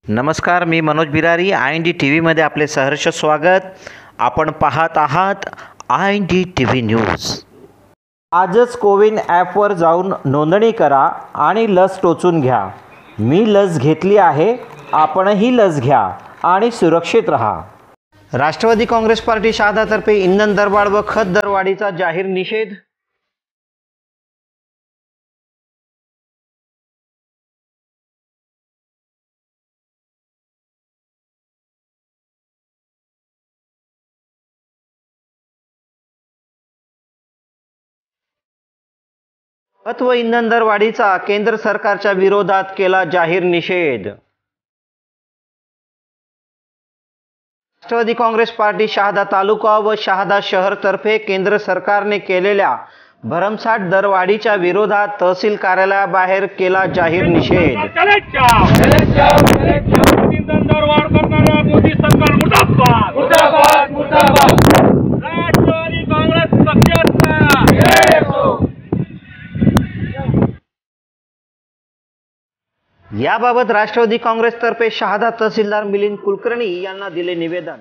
नमस्कार, मी Manoj Birari. IND TV आपले सहर्ष स्वागत. आपण पाहत आहात IND TV न्यूज. आजच कोविन ॲपवर जाऊन नोंदणी करा आणि लस टोचून घ्या. मी लस घेतली आहे, आपणही लस घ्या आणि सुरक्षित राहा. राष्ट्रवादी काँग्रेस पार्टी शहादातर्फे इंधन दरवाढ व खत दरवाढीचा जाहीर निषेध. खत व इंधन दरवाढीचा केंद्र सरकारच्या विरोधात केला जाहीर निषेध. राष्ट्रवादी काँग्रेस पार्टी शहादा तालुका व शहादा शहर तर्फे केंद्र सरकारने केलेल्या भरमसाठ दरवाढीच्या विरोधात तहसील कार्यालयाबाहेर केला जाहीर निषेध. याबाबत राष्ट्रवादी काँग्रेसतर्फे शहादा तहसीलदार मिलिंद कुलकर्णी यांना दिले निवेदन.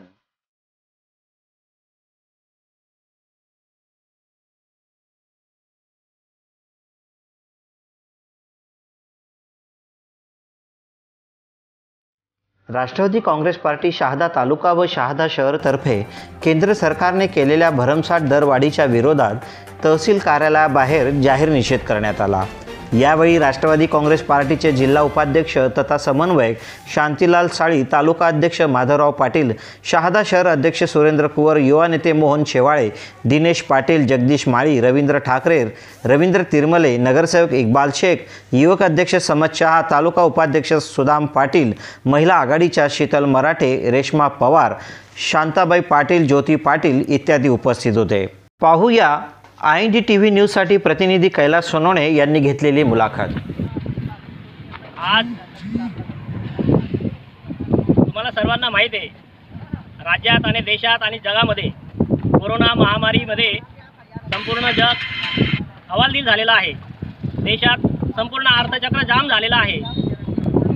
राष्ट्रवादी काँग्रेस पार्टी शहादा तालुका व शहादा शहर तर्फे केंद्र सरकारने केलेल्या भरमसाठ दरवाढीच्या विरोधात तहसील कार्यालयाबाहेर जाहीर निषेध करण्यात आला. यावेळी राष्ट्रवादी काँग्रेस पार्टीचे जिल्हा उपाध्यक्ष तथा समन्वयक शांतीलाल साळी, तालुका अध्यक्ष माधवराव पाटील, शहादा शहर अध्यक्ष सुरेंद्र कुवर, युवा नेते मोहन शेवाळे, दिनेश पाटील, जगदीश माळी, रवींद्र ठाकरे, रवींद्र तिरमले, नगरसेवक इक्बाल शेख, युवक अध्यक्ष समद शहा, तालुका उपाध्यक्ष सुदाम पाटील, महिला आघाडीच्या शीतल मराठे, रेश्मा पवार, शांताबाई पाटील, ज्योती पाटील इत्यादी उपस्थित होते. पाहूया IND TV न्यूजसाठी प्रतिनिधी कैलास सोनवणे यांनी घेतलेली मुलाखत. आज तुम्हाला सर्वांना माहीत आहे, राज्यात आणि देशात आणि जगामध्ये कोरोना महामारीमध्ये संपूर्ण जग हवालदिल झालेलं आहे. देशात संपूर्ण अर्थचक्र जाम झालेलं आहे.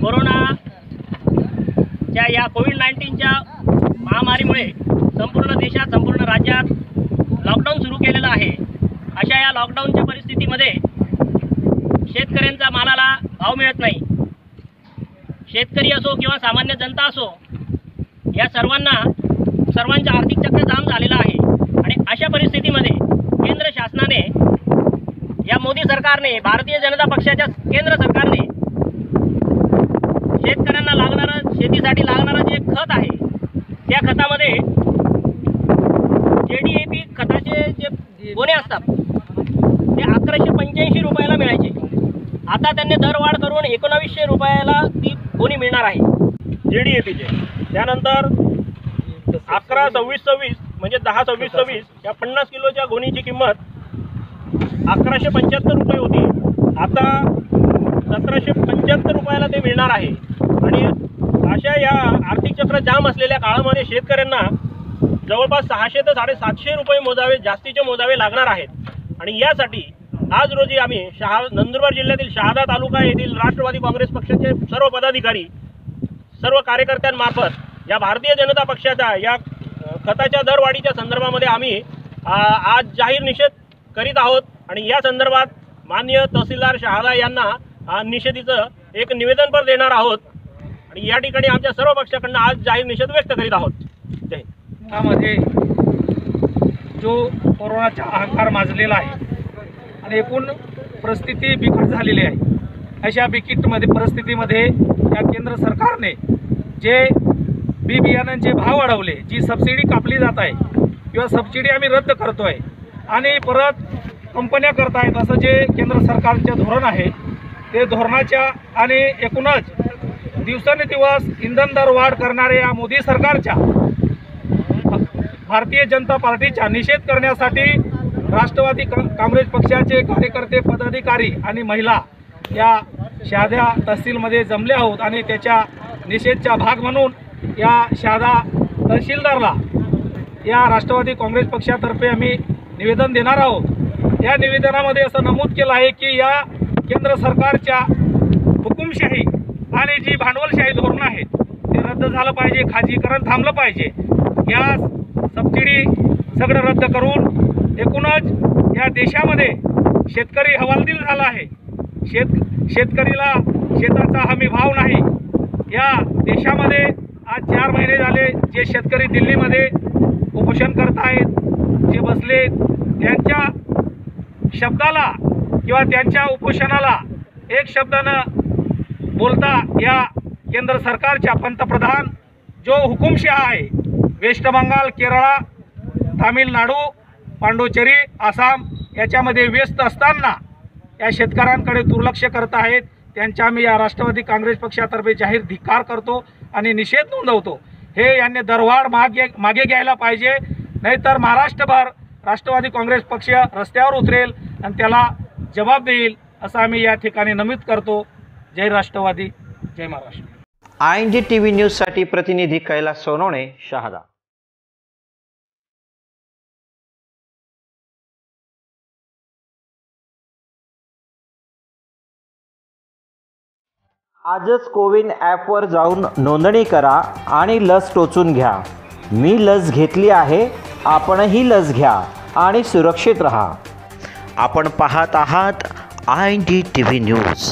कोरोनाच्या या कोविड-19च्या महामारीमुळे संपूर्ण देशात, संपूर्ण राज्यात लॉकडाऊन सुरू केलेलं आहे. अशा या लॉकडाऊनच्या परिस्थितीमध्ये शेतकऱ्यांचा मालाला भाव मिळत नाही. शेतकरी असो किंवा सामान्य जनता असो, या सर्वांच्या आर्थिक चक्र जाम झालेलं आहे. आणि अशा परिस्थितीमध्ये केंद्र शासनाने, या मोदी सरकारने, भारतीय जनता पक्षाच्या केंद्र सरकारने शेतकऱ्यांना लागणारं, शेतीसाठी लागणारं जे खत आहे, त्या खतामध्ये JDAP खताचे जे गोणे असतात ते 1185 रुपयाला मिळायचे. आता त्यांनी दरवाढ करून 1900 रुपयाला ती गोणी मिळणार आहे JDAPचे. त्यानंतर 11-26-26 म्हणजे 10-26-26 या 50 किलोच्या गोणीची किंमत 1175 रुपये होती. आता 1775 रुपयाला ते मिळणार आहे. आणि अशा या आर्थिक चक्र जाम असलेल्या काळामध्ये शेतकऱ्यांना जवळपास 600 ते 750 रुपये मोजावे, जास्तीचे मोजावे लागणार आहेत. आणि यासाठी आज रोजी आम्ही नंदुरबार जिल्ह्यातील शहादा तालुका येथील राष्ट्रवादी काँग्रेस पक्षाचे सर्व पदाधिकारी, सर्व कार्यकर्त्यांमार्फत या भारतीय जनता पक्षाच्या या खताच्या दरवाढीच्या संदर्भामध्ये आम्ही आज जाहीर निषेध करीत आहोत. आणि या संदर्भात माननीय तहसीलदार शहादा यांना निषेधीचं एक निवेदनपत्र देणार आहोत. आणि या ठिकाणी आमच्या सर्व पक्षाकडून आज जाहीर निषेध व्यक्त करीत आहोत. जय हिंद. मध्ये जो कोरोनाचा हाहाकार माजलेला आहे आणि एकूण परिस्थिती बिकट झालेली आहे. अशा परिस्थितीमध्ये या केंद्र सरकारने जे बी बियाण्यांचे भाव वाढवले, जी सबसिडी कापली जात आहे किंवा सबसिडी आम्ही रद्द करतो आहे आणि परत कंपन्या करत आहेत, असं जे केंद्र सरकारचे धोरण आहे, ते धोरणाच्या आणि एकूणच दिवसेंदिवस इंधन दर वाढ करणाऱ्या या मोदी सरकारच्या भारतीय जनता पार्टीचा निषेध करण्यासाठी राष्ट्रवादी काँग्रेस पक्षाचे कार्यकर्ते, पदाधिकारी आणि महिला या शहादा तहसीलमध्ये जमले आहोत. आणि त्याच्या निषेधचा भाग म्हणून या शहादा तहसीलदारला या राष्ट्रवादी काँग्रेस पक्षातर्फे आम्ही निवेदन देणार आहोत. या निवेदनामध्ये असं नमूद केलं आहे की या केंद्र सरकारच्या हुकुमशाही आणि जी भांडवलशाही धोरणं आहेत ते रद्द झालं पाहिजे, खाजगीकरण थांबलं पाहिजे. गॅस सबसिडी सगळं रद्द करून एकूणच या देशामध्ये शेतकरी हवालदिल झाला आहे. शेतकरीला शेताचा हमी भाव नाही. या देशामध्ये आज 4 महिने झाले जे शेतकरी दिल्लीमध्ये उपोषण करत आहेत, जे बसले, त्यांच्या शब्दाला किंवा त्यांच्या उपोषणाला एक शब्दानं बोलता या केंद्र सरकारच्या पंतप्रधान जो हुकुमशहा आहे, वेस्ट बंगाल, केरळ, तामिळनाडू, पांडुचेरी, आसाम याच्यामध्ये व्यस्त असताना या शेतकऱ्यांकडे दुर्लक्ष करत आहेत. त्यांचा मी या राष्ट्रवादी काँग्रेस पक्षातर्फे जाहीर धिक्कार करतो आणि निषेध नोंदवतो. हे यांनी दरवाढ मागे घ्यायला पाहिजे, नाहीतर महाराष्ट्रभर राष्ट्रवादी काँग्रेस पक्ष रस्त्यावर उतरेल आणि त्याला जबाब देईल असं आम्ही या ठिकाणी नमूद करतो. जय राष्ट्रवादी, जय महाराष्ट्र. ING TV न्यूजसाठी प्रतिनिधी कैलास सोनवणे, शहादा. आजच कोविन ॲपवर जाऊन नोंदणी करा आणि लस टोचून घ्या. मी लस घेतली आहे, आपणही लस घ्या आणि सुरक्षित रहा. आपण पाहत आहात ING TV न्यूज.